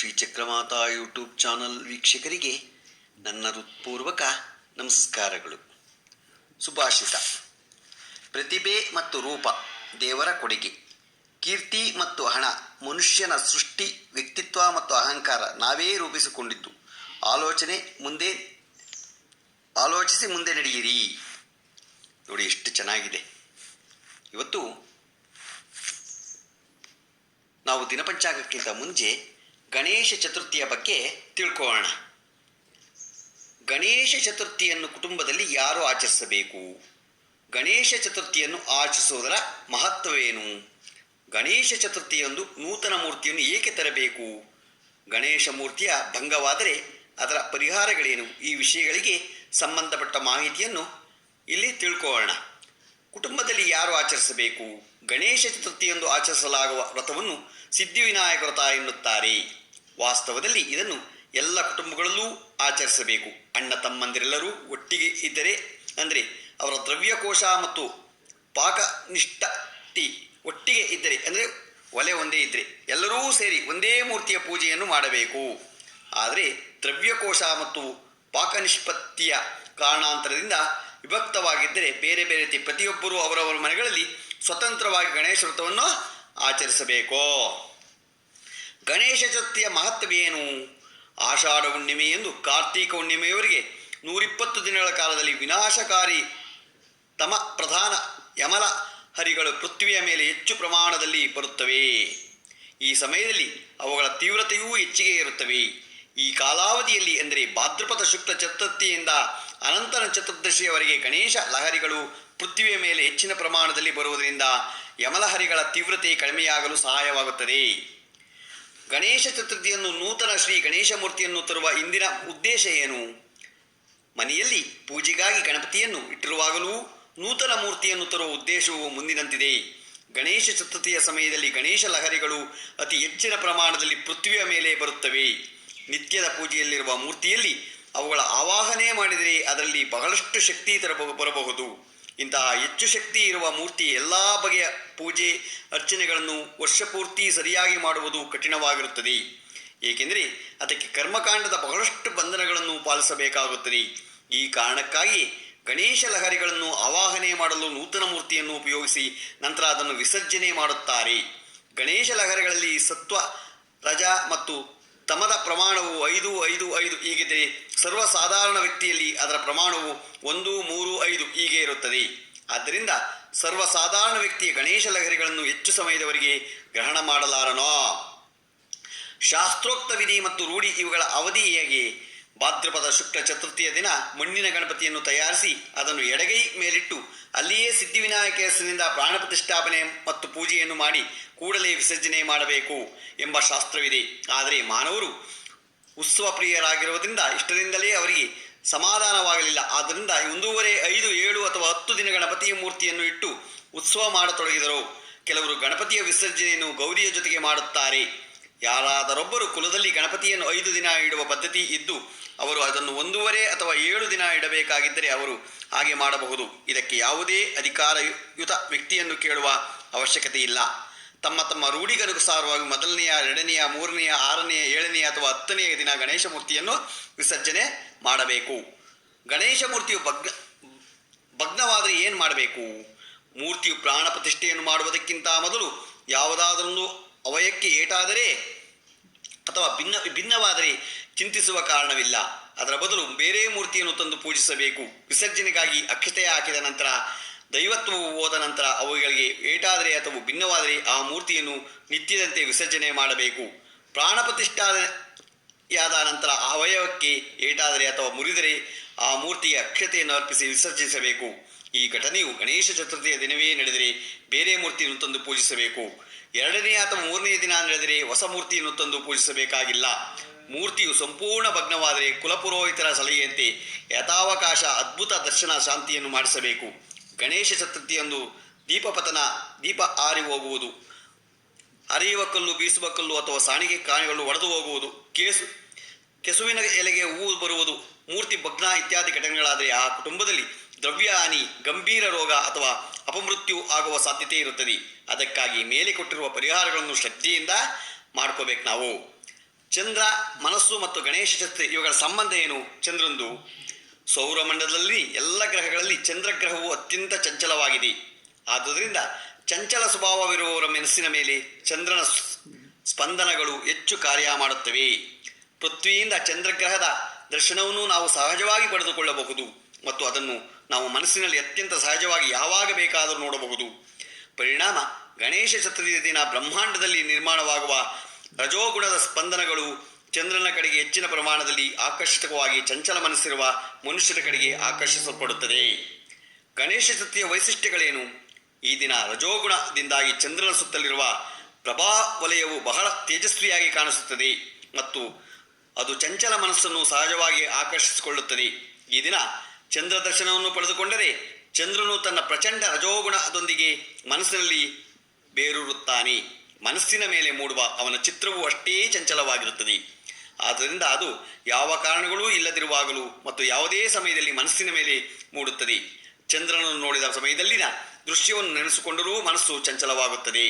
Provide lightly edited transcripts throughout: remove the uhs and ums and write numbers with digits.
Shri Chakramata YouTube channel ವೀಕ್ಷಕರಿಗೆ ನನ್ನ ಹೃತ್ಪೂರ್ವಕ ನಮಸ್ಕಾರಗಳು. ಸುಭಾಷಿತ: ಪ್ರತಿಭೆ ಮತ್ತು ರೂಪ ದೇವರ ಕೊಡುಗೆ, ಕೀರ್ತಿ ಮತ್ತು ಹಣ ಮನುಷ್ಯನ ಸೃಷ್ಟಿ, ವ್ಯಕ್ತಿತ್ವ ಮತ್ತು ಅಹಂಕಾರ ನಾವೇ ರೂಪಿಸಿಕೊಂಡಿದ್ದು. ಆಲೋಚಿಸಿ ಮುಂದೆ ನಡೆಯಿರಿ. ನೋಡಿ ಎಷ್ಟು ಚೆನ್ನಾಗಿದೆ. ಇವತ್ತು ನಾವು ದಿನಪಂಚಾಂಗಕ್ಕಿಂತ ಮುಂಚೆ ಗಣೇಶ ಚತುರ್ಥಿಯ ಬಗ್ಗೆ ತಿಳ್ಕೊಳ್ಳೋಣ. ಗಣೇಶ ಚತುರ್ಥಿಯನ್ನು ಕುಟುಂಬದಲ್ಲಿ ಯಾರು ಆಚರಿಸಬೇಕು? ಗಣೇಶ ಚತುರ್ಥಿಯನ್ನು ಆಚರಿಸುವುದರ ಮಹತ್ವವೇನು? ಗಣೇಶ ಚತುರ್ಥಿಯೊಂದು ನೂತನ ಮೂರ್ತಿಯನ್ನು ಏಕೆ ತರಬೇಕು? ಗಣೇಶ ಮೂರ್ತಿಯ ಭಂಗವಾದರೆ ಅದರ ಪರಿಹಾರಗಳೇನು? ಈ ವಿಷಯಗಳಿಗೆ ಸಂಬಂಧಪಟ್ಟ ಮಾಹಿತಿಯನ್ನು ಇಲ್ಲಿ ತಿಳ್ಕೊಳ್ಳೋಣ. ಕುಟುಂಬದಲ್ಲಿ ಯಾರು ಆಚರಿಸಬೇಕು? ಗಣೇಶ ಚತುರ್ಥಿಯಂದು ಆಚರಿಸಲಾಗುವ ವ್ರತವನ್ನು ಸಿದ್ಧಿವಿನಾಯಕ ವ್ರತ ಎನ್ನುತ್ತಾರೆ. ವಾಸ್ತವದಲ್ಲಿ ಇದನ್ನು ಎಲ್ಲ ಕುಟುಂಬಗಳಲ್ಲೂ ಆಚರಿಸಬೇಕು. ಅಣ್ಣ ತಮ್ಮಂದಿರೆಲ್ಲರೂ ಒಟ್ಟಿಗೆ ಇದ್ದರೆ, ಅಂದರೆ ಅವರ ದ್ರವ್ಯಕೋಶ ಮತ್ತು ಪಾಕನಿಷ್ಠತಿ ಒಟ್ಟಿಗೆ ಇದ್ದರೆ, ಅಂದರೆ ಒಲೆ ಒಂದೇ ಇದ್ದರೆ ಎಲ್ಲರೂ ಸೇರಿ ಒಂದೇ ಮೂರ್ತಿಯ ಪೂಜೆಯನ್ನು ಮಾಡಬೇಕು. ಆದರೆ ದ್ರವ್ಯಕೋಶ ಮತ್ತು ಪಾಕನಿಷ್ಪತ್ತಿಯ ಕಾರಣಾಂತರದಿಂದ ವಿಭಕ್ತವಾಗಿದ್ದರೆ ಬೇರೆ ಬೇರೆ ರೀತಿ ಪ್ರತಿಯೊಬ್ಬರೂ ಅವರವರ ಮನೆಗಳಲ್ಲಿ ಸ್ವತಂತ್ರವಾಗಿ ಗಣೇಶ ವ್ರತವನ್ನು ಆಚರಿಸಬೇಕು. ಗಣೇಶ ಚತುರ್ಥಿಯ ಮಹತ್ವವೇನು? ಆಷಾಢ ಹುಣ್ಣಿಮೆಯೆಂದು ಕಾರ್ತೀಕ ಹುಣ್ಣಿಮೆಯವರೆಗೆ 120 ದಿನಗಳ ಕಾಲದಲ್ಲಿ ವಿನಾಶಕಾರಿ ತಮ ಪ್ರಧಾನ ಯಮಲ ಹರಿಗಳು ಪೃಥ್ವಿಯ ಮೇಲೆ ಹೆಚ್ಚು ಪ್ರಮಾಣದಲ್ಲಿ ಬರುತ್ತವೆ. ಈ ಸಮಯದಲ್ಲಿ ಅವುಗಳ ತೀವ್ರತೆಯೂ ಹೆಚ್ಚಿಗೆ ಇರುತ್ತವೆ. ಈ ಕಾಲಾವಧಿಯಲ್ಲಿ, ಅಂದರೆ ಭಾದ್ರಪದ ಶುಕ್ಲ ಚತುರ್ಥಿಯಿಂದ ಅನಂತರ ಚತುರ್ದಶಿಯವರೆಗೆ ಗಣೇಶ ಲಹರಿಗಳು ಪೃಥ್ವಿಯ ಮೇಲೆ ಹೆಚ್ಚಿನ ಪ್ರಮಾಣದಲ್ಲಿ ಬರುವುದರಿಂದ ಯಮಲಹರಿಗಳ ತೀವ್ರತೆ ಕಡಿಮೆಯಾಗಲು ಸಹಾಯವಾಗುತ್ತದೆ. ಗಣೇಶ ಚತುರ್ಥಿಯನ್ನು ನೂತನ ಶ್ರೀ ಗಣೇಶ ಮೂರ್ತಿಯನ್ನು ತರುವ ಇಂದಿನ ಉದ್ದೇಶ ಏನು? ಮನೆಯಲ್ಲಿ ಪೂಜೆಗಾಗಿ ಗಣಪತಿಯನ್ನು ಇಟ್ಟಿರುವಾಗಲೂ ನೂತನ ಮೂರ್ತಿಯನ್ನು ತರುವ ಉದ್ದೇಶವು ಮುಂದಿನಂತಿದೆ. ಗಣೇಶ ಚತುರ್ಥಿಯ ಸಮಯದಲ್ಲಿ ಗಣೇಶ ಲಹರಿಗಳು ಅತಿ ಹೆಚ್ಚಿನ ಪ್ರಮಾಣದಲ್ಲಿ ಪೃಥ್ವಿಯ ಮೇಲೆ ಬರುತ್ತವೆ. ನಿತ್ಯದ ಪೂಜೆಯಲ್ಲಿರುವ ಮೂರ್ತಿಯಲ್ಲಿ ಅವುಗಳ ಆವಾಹನೆ ಮಾಡಿದರೆ ಅದರಲ್ಲಿ ಬಹಳಷ್ಟು ಶಕ್ತಿ ಬರಬಹುದು. ಇಂತಹ ಹೆಚ್ಚು ಶಕ್ತಿ ಇರುವ ಮೂರ್ತಿ ಎಲ್ಲ ಬಗೆಯ ಪೂಜೆ ಅರ್ಚನೆಗಳನ್ನು ವರ್ಷಪೂರ್ತಿ ಸರಿಯಾಗಿ ಮಾಡುವುದು ಕಠಿಣವಾಗಿರುತ್ತದೆ. ಏಕೆಂದರೆ ಅದಕ್ಕೆ ಕರ್ಮಕಾಂಡದ ಬಹಳಷ್ಟು ಬಂಧನಗಳನ್ನು ಪಾಲಿಸಬೇಕಾಗುತ್ತದೆ. ಈ ಕಾರಣಕ್ಕಾಗಿ ಗಣೇಶ ಲಹರಿಗಳನ್ನು ಆವಾಹನೆ ಮಾಡಲು ನೂತನ ಮೂರ್ತಿಯನ್ನು ಉಪಯೋಗಿಸಿ ನಂತರ ಅದನ್ನು ವಿಸರ್ಜನೆ ಮಾಡುತ್ತಾರೆ. ಗಣೇಶ ಲಹರಿಗಳಲ್ಲಿ ಸತ್ವ, ರಜ ಮತ್ತು ತಮದ ಪ್ರಮಾಣವು 5-5-5 ಹೀಗಿದ್ದರೆ, ಸರ್ವಸಾಧಾರಣ ವ್ಯಕ್ತಿಯಲ್ಲಿ ಅದರ ಪ್ರಮಾಣವು 1-3-5 ಹೀಗೆ ಇರುತ್ತದೆ. ಆದ್ದರಿಂದ ಸರ್ವಸಾಧಾರಣ ವ್ಯಕ್ತಿಯ ಗಣೇಶ ಲಹರಿಗಳನ್ನು ಹೆಚ್ಚು ಸಮಯದವರೆಗೆ ಗ್ರಹಣ ಮಾಡಲಾರನೋ. ಶಾಸ್ತ್ರೋಕ್ತ ವಿಧಿ ಮತ್ತು ರೂಢಿ ಇವುಗಳ ಅವಧಿ ಹೇಗೆ? ಭಾದ್ರಪದ ಶುಕ್ಲ ಚತುರ್ಥಿಯ ದಿನ ಮಣ್ಣಿನ ಗಣಪತಿಯನ್ನು ತಯಾರಿಸಿ ಅದನ್ನು ಎಡಗೈ ಮೇಲಿಟ್ಟು ಅಲ್ಲಿಯೇ ಸಿದ್ಧಿವಿನಾಯಕ ಹೆಸರಿನಿಂದ ಪ್ರಾಣ ಪ್ರತಿಷ್ಠಾಪನೆ ಮತ್ತು ಪೂಜೆಯನ್ನು ಮಾಡಿ ಕೂಡಲೇ ವಿಸರ್ಜನೆ ಮಾಡಬೇಕು ಎಂಬ ಶಾಸ್ತ್ರವಿದೆ. ಆದರೆ ಮಾನವರು ಉತ್ಸವ ಪ್ರಿಯರಾಗಿರುವುದರಿಂದ ಇಷ್ಟರಿಂದಲೇ ಅವರಿಗೆ ಸಮಾಧಾನವಾಗಲಿಲ್ಲ. ಆದ್ದರಿಂದ 1, 5, 7 ಅಥವಾ 10 ದಿನ ಗಣಪತಿಯ ಮೂರ್ತಿಯನ್ನು ಇಟ್ಟು ಉತ್ಸವ ಮಾಡತೊಡಗಿದರು. ಕೆಲವರು ಗಣಪತಿಯ ವಿಸರ್ಜನೆಯನ್ನು ಗೌರಿಯ ಜೊತೆಗೆ ಮಾಡುತ್ತಾರೆ. ಯಾರಾದರೊಬ್ಬರು ಕುಲದಲ್ಲಿ ಗಣಪತಿಯನ್ನು 5 ದಿನ ಇಡುವ ಪದ್ಧತಿ ಇದ್ದು ಅವರು ಅದನ್ನು 1 ಅಥವಾ 7 ದಿನ ಇಡಬೇಕಾಗಿದ್ದರೆ ಅವರು ಹಾಗೆ ಮಾಡಬಹುದು. ಇದಕ್ಕೆ ಯಾವುದೇ ಅಧಿಕಾರಯುತ ವ್ಯಕ್ತಿಯನ್ನು ಕೇಳುವ ಅವಶ್ಯಕತೆ ಇಲ್ಲ. ತಮ್ಮ ತಮ್ಮ ರೂಢಿಗನುಸಾರವಾಗಿ 1ನೇ, 2ನೇ, 3ನೇ, 6ನೇ, 7ನೇ ಅಥವಾ 10ನೇ ದಿನ ಗಣೇಶ ಮೂರ್ತಿಯನ್ನು ವಿಸರ್ಜನೆ ಮಾಡಬೇಕು. ಗಣೇಶ ಮೂರ್ತಿಯು ಭಗ್ನವಾದರೆ ಏನು ಮಾಡಬೇಕು? ಮೂರ್ತಿಯು ಪ್ರಾಣ ಪ್ರತಿಷ್ಠೆಯನ್ನು ಮಾಡುವುದಕ್ಕಿಂತ ಮೊದಲು ಯಾವುದಾದರೊಂದು ಅವಯಕ್ಕೆ ಏಟಾದರೆ ಅಥವಾ ಭಿನ್ನವಾದರೆ ಚಿಂತಿಸುವ ಕಾರಣವಿಲ್ಲ. ಅದರ ಬದಲು ಬೇರೆ ಮೂರ್ತಿಯನ್ನು ತಂದು ಪೂಜಿಸಬೇಕು. ವಿಸರ್ಜನೆಗಾಗಿ ಅಕ್ಷತೆ ಹಾಕಿದ ನಂತರ, ದೈವತ್ವವು ಹೋದ ನಂತರ ಅವುಗಳಿಗೆ ಏಟಾದರೆ ಅಥವಾ ಭಿನ್ನವಾದರೆ ಆ ಮೂರ್ತಿಯನ್ನು ನಿತ್ಯದಂತೆ ವಿಸರ್ಜನೆ ಮಾಡಬೇಕು. ಪ್ರಾಣ ಪ್ರತಿಷ್ಠೆಯಾದ ನಂತರ ಆ ಅವಯವಕ್ಕೆ ಏಟಾದರೆ ಅಥವಾ ಮುರಿದರೆ ಆ ಮೂರ್ತಿಗೆ ಅಕ್ಷತೆಯನ್ನು ಅರ್ಪಿಸಿ ವಿಸರ್ಜಿಸಬೇಕು. ಈ ಘಟನೆಯು ಗಣೇಶ ಚತುರ್ಥಿಯ ದಿನವೇ ನಡೆದರೆ ಬೇರೆ ಮೂರ್ತಿಯನ್ನು ತಂದು ಪೂಜಿಸಬೇಕು. 2ನೇ ಅಥವಾ 3ನೇ ದಿನ ನಡೆದರೆ ಹೊಸ ಮೂರ್ತಿಯನ್ನು ತಂದು ಪೂಜಿಸಬೇಕಾಗಿಲ್ಲ. ಮೂರ್ತಿಯು ಸಂಪೂರ್ಣ ಭಗ್ನವಾದರೆ ಕುಲಪುರೋಹಿತರ ಸಲಹೆಯಂತೆ ಯಥಾವಕಾಶ ಅದ್ಭುತ ದರ್ಶನ ಶಾಂತಿಯನ್ನು ಮಾಡಿಸಬೇಕು. ಗಣೇಶ ಚತುರ್ಥಿಯಂದು ದೀಪ ಆರಿ ಹೋಗುವುದು, ಅರಿಯುವ ಕಲ್ಲು, ಬೀಸುವ ಕಲ್ಲು ಅಥವಾ ಸಾಣಿಗೆ ಕಾಯಿಗಳು ಒಡೆದು ಹೋಗುವುದು, ಕೆಸುವಿನ ಎಲೆಗೆ ಹೂವು ಬರುವುದು, ಮೂರ್ತಿ ಭಗ್ನ ಇತ್ಯಾದಿ ಘಟನೆಗಳಾದರೆ ಆ ಕುಟುಂಬದಲ್ಲಿ ದ್ರವ್ಯ ಹಾನಿ, ಗಂಭೀರ ರೋಗ ಅಥವಾ ಅಪಮೃತ್ಯು ಆಗುವ ಸಾಧ್ಯತೆ ಇರುತ್ತದೆ. ಅದಕ್ಕಾಗಿ ಮೇಲೆ ಕೊಟ್ಟಿರುವ ಪರಿಹಾರಗಳನ್ನು ಶ್ರದ್ಧೆಯಿಂದ ಮಾಡ್ಕೋಬೇಕು. ನಾವು ಚಂದ್ರ, ಮನಸ್ಸು ಮತ್ತು ಗಣೇಶ ಚತುರ್ಥಿ ಇವುಗಳ ಸಂಬಂಧ ಏನು? ಚಂದ್ರಂದು ಸೌರಮಂಡಲದಲ್ಲಿ ಎಲ್ಲ ಗ್ರಹಗಳಲ್ಲಿ ಚಂದ್ರಗ್ರಹವು ಅತ್ಯಂತ ಚಂಚಲವಾಗಿದೆ. ಆದುದರಿಂದ ಚಂಚಲ ಸ್ವಭಾವವಿರುವವರ ಮನಸ್ಸಿನ ಮೇಲೆ ಚಂದ್ರನ ಸ್ಪಂದನಗಳು ಹೆಚ್ಚು ಕಾರ್ಯ ಮಾಡುತ್ತವೆ. ಪೃಥ್ವಿಯಿಂದ ಚಂದ್ರಗ್ರಹದ ದರ್ಶನವನ್ನು ನಾವು ಸಹಜವಾಗಿ ಪಡೆದುಕೊಳ್ಳಬಹುದು ಮತ್ತು ಅದನ್ನು ನಾವು ಮನಸ್ಸಿನಲ್ಲಿ ಅತ್ಯಂತ ಸಹಜವಾಗಿ ಯಾವಾಗ ಬೇಕಾದರೂ ನೋಡಬಹುದು. ಪರಿಣಾಮ ಗಣೇಶ ಚತುರ್ಥಿಯ ದಿನ ಬ್ರಹ್ಮಾಂಡದಲ್ಲಿ ನಿರ್ಮಾಣವಾಗುವ ರಜೋಗುಣದ ಸ್ಪಂದನಗಳು ಚಂದ್ರನ ಕಡೆಗೆ ಹೆಚ್ಚಿನ ಪ್ರಮಾಣದಲ್ಲಿ ಆಕರ್ಷಕವಾಗಿ ಚಂಚಲ ಮನಸ್ಸಿರುವ ಮನುಷ್ಯರ ಕಡೆಗೆ ಆಕರ್ಷಿಸಲ್ಪಡುತ್ತದೆ. ಗಣೇಶ ಚತುರ್ಥಿಯ ವೈಶಿಷ್ಟ್ಯಗಳೇನು? ಈ ದಿನ ರಜೋಗುಣದಿಂದಾಗಿ ಚಂದ್ರನ ಸುತ್ತಲಿರುವ ಪ್ರಭಾವಲಯವು ಬಹಳ ತೇಜಸ್ವಿಯಾಗಿ ಕಾಣಿಸುತ್ತದೆ ಮತ್ತು ಅದು ಚಂಚಲ ಮನಸ್ಸನ್ನು ಸಹಜವಾಗಿ ಆಕರ್ಷಿಸಿಕೊಳ್ಳುತ್ತದೆ. ಈ ದಿನ ಚಂದ್ರ ದರ್ಶನವನ್ನು ಪಡೆದುಕೊಂಡರೆ ಚಂದ್ರನು ತನ್ನ ಪ್ರಚಂಡ ರಜೋಗುಣದೊಂದಿಗೆ ಮನಸ್ಸಿನಲ್ಲಿ ಬೇರೂರುತ್ತಾನೆ. ಮನಸ್ಸಿನ ಮೇಲೆ ಮೂಡುವ ಅವನ ಚಿತ್ರವು ಅಷ್ಟೇ ಚಂಚಲವಾಗಿರುತ್ತದೆ. ಆದ್ದರಿಂದ ಅದು ಯಾವ ಕಾರಣಗಳೂ ಇಲ್ಲದಿರುವಾಗಲೂ ಮತ್ತು ಯಾವುದೇ ಸಮಯದಲ್ಲಿ ಮನಸ್ಸಿನ ಮೇಲೆ ಮೂಡುತ್ತದೆ. ಚಂದ್ರನನ್ನು ನೋಡಿದ ಸಮಯದಲ್ಲಿನ ದೃಶ್ಯವನ್ನು ನೆನೆಸಿಕೊಂಡರೂ ಮನಸ್ಸು ಚಂಚಲವಾಗುತ್ತದೆ.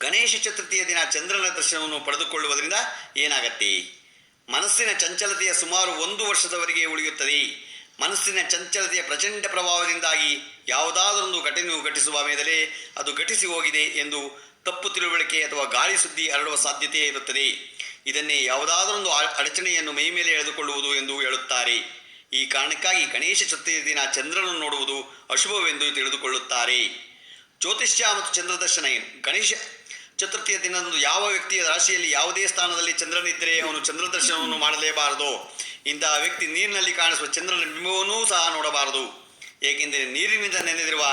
ಗಣೇಶ ಚತುರ್ಥಿಯ ದಿನ ಚಂದ್ರನ ದರ್ಶನವನ್ನು ಪಡೆದುಕೊಳ್ಳುವುದರಿಂದ ಏನಾಗತ್ತೆ? ಮನಸ್ಸಿನ ಚಂಚಲತೆಯ ಸುಮಾರು 1 ವರ್ಷದವರೆಗೆ ಉಳಿಯುತ್ತದೆ. ಮನಸ್ಸಿನ ಚಂಚಲತೆಯ ಪ್ರಚಂಡ ಪ್ರಭಾವದಿಂದಾಗಿ ಯಾವುದಾದರೊಂದು ಘಟನೆಯು ಘಟಿಸುವ ಮೇಲೆ ಅದು ಘಟಿಸಿ ಹೋಗಿದೆ ಎಂದು ತಪ್ಪು ತಿಳುವಳಿಕೆ ಅಥವಾ ಗಾಳಿ ಸುದ್ದಿ ಹರಡುವ ಸಾಧ್ಯತೆ ಇರುತ್ತದೆ. ಇದನ್ನೇ ಯಾವುದಾದರೊಂದು ಅಡಚಣೆಯನ್ನು ಮೈಮೇಲೆ ಎಳೆದುಕೊಳ್ಳುವುದು ಎಂದು ಹೇಳುತ್ತಾರೆ. ಈ ಕಾರಣಕ್ಕಾಗಿ ಗಣೇಶ ಚತುರ್ಥಿಯ ದಿನ ಚಂದ್ರನನ್ನು ನೋಡುವುದು ಅಶುಭವೆಂದು ತಿಳಿದುಕೊಳ್ಳುತ್ತಾರೆ. ಜ್ಯೋತಿಷ್ಯ ಮತ್ತು ಚಂದ್ರದರ್ಶನ ಏನು? ಗಣೇಶ ಚತುರ್ಥಿಯ ದಿನದಂದು ಯಾವ ವ್ಯಕ್ತಿಯ ರಾಶಿಯಲ್ಲಿ ಯಾವುದೇ ಸ್ಥಾನದಲ್ಲಿ ಚಂದ್ರನಿದ್ದರೆ ಅವನು ಚಂದ್ರದರ್ಶನವನ್ನು ಮಾಡಲೇಬಾರದು. ಇಂತಹ ವ್ಯಕ್ತಿ ನೀರಿನಲ್ಲಿ ಕಾಣಿಸುವ ಚಂದ್ರನ ಬಿಂಬವನ್ನೂ ಸಹ ನೋಡಬಾರದು. ಏಕೆಂದರೆ ನೀರಿನಿಂದ ನೆನೆದಿರುವ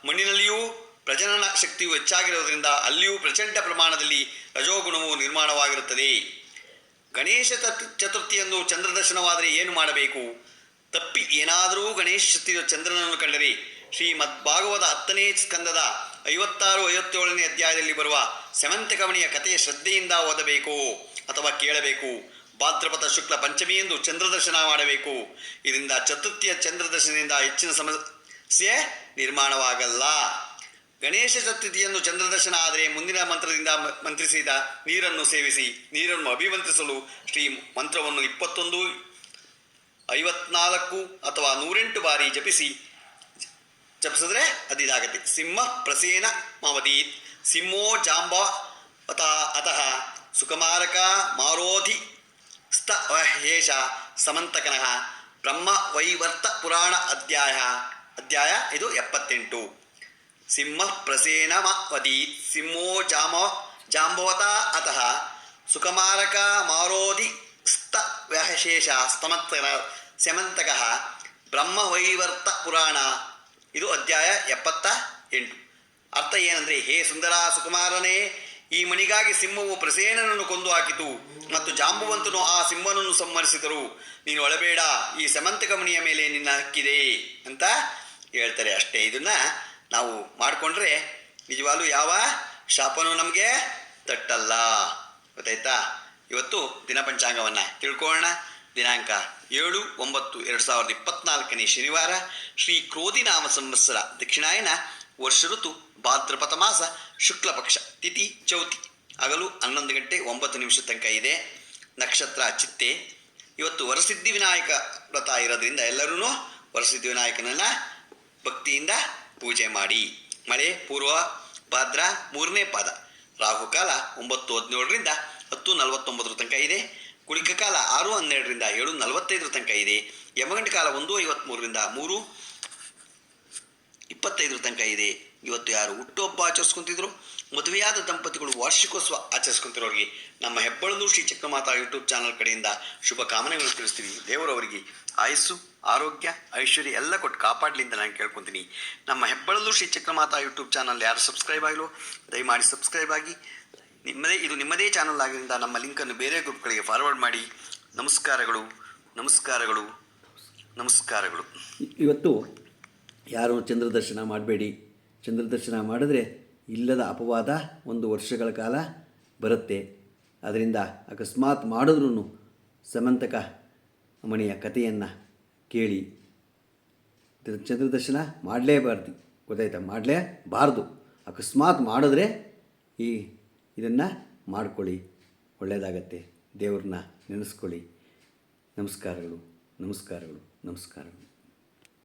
ಮಣ್ಣಿನಲ್ಲಿಯೂ ಪ್ರಜನನ ಶಕ್ತಿಯು ಹೆಚ್ಚಾಗಿರುವುದರಿಂದ ಅಲ್ಲಿಯೂ ಪ್ರಚಂಡ ಪ್ರಮಾಣದಲ್ಲಿ ರಜೋಗುಣವು ನಿರ್ಮಾಣವಾಗಿರುತ್ತದೆ. ಗಣೇಶ ಚತುರ್ಥಿಯಂದು ಚಂದ್ರದರ್ಶನವಾದರೆ ಏನು ಮಾಡಬೇಕು? ತಪ್ಪಿ ಏನಾದರೂ ಗಣೇಶ ಚತುರ್ಥಿಯ ಚಂದ್ರನನ್ನು ಕಂಡರೆ ಶ್ರೀಮದ್ಭಾಗವತ 10ನೇ ಸ್ಕಂದದ 56-57ನೇ ಅಧ್ಯಾಯದಲ್ಲಿ ಬರುವ ಸ್ಯಮಂತಕಮಣಿಯ ಕಥೆಯ ಶ್ರದ್ಧೆಯಿಂದ ಓದಬೇಕು ಅಥವಾ ಕೇಳಬೇಕು. ಭಾದ್ರಪದ ಶುಕ್ಲ ಪಂಚಮಿಯಂದು ಚಂದ್ರದರ್ಶನ ಮಾಡಬೇಕು. ಇದರಿಂದ ಚತುರ್ಥಿಯ ಚಂದ್ರದರ್ಶನದಿಂದ ಹೆಚ್ಚಿನ ಸಮಸ್ಯೆ ನಿರ್ಮಾಣವಾಗಲ್ಲ. ಗಣೇಶ ಚತುರ್ಥಿಯಂದು ಚಂದ್ರದರ್ಶನ ಆದರೆ ಮುಂದಿನ ಮಂತ್ರದಿಂದ ಮಂತ್ರಿಸಿದ ನೀರನ್ನು ಸೇವಿಸಿ ನೀರನ್ನು ಅಭಿಮಂತ್ರಿಸಲು ಶ್ರೀ ಮಂತ್ರವನ್ನು 21, 54 ಅಥವಾ 108 ಬಾರಿ ಜಪಿಸಿದ್ರೆ ಅದಿದಾಗತ್ತೆ. ಸಿಂಹ ಪ್ರಸೇನ ಮವದೀತ್ ಸಿಂಹೋ ಜಾಂಬ ಅತಃ ಸುಕುಮಾರಕ ಮಾರೋಧಿ ಸ್ತಹೇಷ ಸಮಂತಕನಃ ಬ್ರಹ್ಮ ವೈವರ್ತ ಪುರಾಣ ಅಧ್ಯಾಯ ಇದು 78. ಸಿಂಹ ಪ್ರಸೇನ ಮವದೀತ್ ಸಿಂಹೋ ಜಾಂಬವತ ಅತಃ ಸುಕುಮಾರಕ ಮಾರೋಧಿ ಸ್ತಹೇಷ ಸಮಂತಕಃ ಬ್ರಹ್ಮ ವೈವರ್ತ ಪುರಾಣ ಇದು ಅಧ್ಯಾಯ 78. ಅರ್ಥ ಏನಂದರೆ, ಹೇ ಸುಂದರ ಸುಕುಮಾರನೇ, ಈ ಮಣಿಗಾಗಿ ಸಿಂಹವು ಪ್ರಸೇನನನ್ನು ಕೊಂದು ಹಾಕಿತು ಮತ್ತು ಜಾಂಬವಂತನು ಆ ಸಿಂಹನನ್ನು ಸಂಹರಿಸಿದರು. ನೀನು ಒಳಬೇಡ, ಈ ಸಮಂತಕ ಮಣಿಯ ಮೇಲೆ ನಿನ್ನ ಹಕ್ಕಿದೆ ಅಂತ ಹೇಳ್ತಾರೆ. ಅಷ್ಟೇ. ಇದನ್ನು ನಾವು ಮಾಡಿಕೊಂಡ್ರೆ ನಿಜವಾಗ್ಲೂ ಯಾವ ಶಾಪನೂ ನಮಗೆ ತಟ್ಟಲ್ಲ. ಗೊತ್ತಾಯ್ತಾ? ಇವತ್ತು ದಿನ ಪಂಚಾಂಗವನ್ನು ತಿಳ್ಕೊಳ್ಳೋಣ. ದಿನಾಂಕ 7/9/2024 ಶನಿವಾರ, ಶ್ರೀ ಕ್ರೋಧಿನಾಮ ಸಂವತ್ಸರ, ದಕ್ಷಿಣಾಯನ, ವರ್ಷ ಋತು ಭಾದ್ರಪದ ಮಾಸ, ಶುಕ್ಲ ಪಕ್ಷ, ತಿಥಿ ಚೌತಿ, ಹಗಲು 11 ಗಂಟೆ 9 ನಿಮಿಷ ತನಕ ಇದೆ. ನಕ್ಷತ್ರ ಚಿತ್ತೆ. ಇವತ್ತು ವರಸಿದ್ಧಿ ವಿನಾಯಕ ವ್ರತ ಇರೋದ್ರಿಂದ ಎಲ್ಲರೂ ವರಸಿದ್ಧಿ ವಿನಾಯಕನನ್ನು ಭಕ್ತಿಯಿಂದ ಪೂಜೆ ಮಾಡಿ. ಮಳೆ ಪೂರ್ವ ಭಾದ್ರ 3ನೇ ಪಾದ. ರಾಹುಕಾಲ 9:17ರಿಂದ 10:49 ತನಕ ಇದೆ. ಕುಳಿಕ ಕಾಲ 6:12ರಿಂದ 7:45 ತನಕ ಇದೆ. ಯಮಗಂಟ ಕಾಲ 1:53ರಿಂದ 3:25 ತನಕ ಇದೆ. ಇವತ್ತು ಯಾರು ಹುಟ್ಟುಹಬ್ಬ ಆಚರಿಸ್ಕೊಂತಿದ್ರು, ಮದುವೆಯಾದ ದಂಪತಿಗಳು ವಾರ್ಷಿಕೋತ್ಸವ ಆಚರಿಸ್ಕೊಂತಿರೋರಿಗೆ ನಮ್ಮ ಹೆಬ್ಬಳಲು ಶ್ರೀ ಚಕ್ರಮಾತಾ ಯೂಟ್ಯೂಬ್ ಚಾನಲ್ ಕಡೆಯಿಂದ ಶುಭ ಕಾಮನೆಗಳನ್ನು ತಿಳಿಸ್ತೀವಿ. ದೇವರವರಿಗೆ ಆಯುಸ್ಸು, ಆರೋಗ್ಯ, ಐಶ್ವರ್ಯ ಎಲ್ಲ ಕೊಟ್ಟು ಕಾಪಾಡಲಿ ಅಂತ ನಾನು ಕೇಳ್ಕೊತೀನಿ. ನಮ್ಮ ಹೆಬ್ಬಳಲು ಶ್ರೀ ಚಕ್ರಮಾತಾ ಯೂಟ್ಯೂಬ್ ಚಾನಲ್ ಯಾರು ಸಬ್ಸ್ಕ್ರೈಬ್ ಆಗಿಲ್ಲ ದಯಮಾಡಿ ಸಬ್ಸ್ಕ್ರೈಬ್ ಆಗಿ. ನಿಮ್ಮದೇ ಚಾನಲ್ ಆಗಿದ್ದರಿಂದ ನಮ್ಮ ಲಿಂಕನ್ನು ಬೇರೆ ಗ್ರೂಪ್ಗಳಿಗೆ ಫಾರ್ವರ್ಡ್ ಮಾಡಿ. ನಮಸ್ಕಾರಗಳು, ನಮಸ್ಕಾರಗಳು, ನಮಸ್ಕಾರಗಳು. ಇವತ್ತು ಯಾರು ಚಂದ್ರದರ್ಶನ ಮಾಡಬೇಡಿ. ಚಂದ್ರದರ್ಶನ ಮಾಡಿದ್ರೆ ಇಲ್ಲದ ಅಪವಾದ 1 ವರ್ಷಗಳ ಕಾಲ ಬರುತ್ತೆ. ಅದರಿಂದ ಅಕಸ್ಮಾತ್ ಮಾಡಿದ್ರೂ ಸಮಂತಕ ಮಣಿಯ ಕಥೆಯನ್ನು ಕೇಳಿ. ಚಂದ್ರದರ್ಶನ ಮಾಡಲೇಬಾರ್ದು. ಗೊತ್ತಾಯ್ತಾ? ಮಾಡಲೇಬಾರ್ದು. ಅಕಸ್ಮಾತ್ ಮಾಡಿದ್ರೆ ಇದನ್ನು ಮಾಡ್ಕೊಳ್ಳಿ. ಒಳ್ಳೆಯದಾಗತ್ತೆ. ದೇವ್ರನ್ನ ನೆನೆಸ್ಕೊಳ್ಳಿ. ನಮಸ್ಕಾರಗಳು, ನಮಸ್ಕಾರಗಳು, ನಮಸ್ಕಾರಗಳು.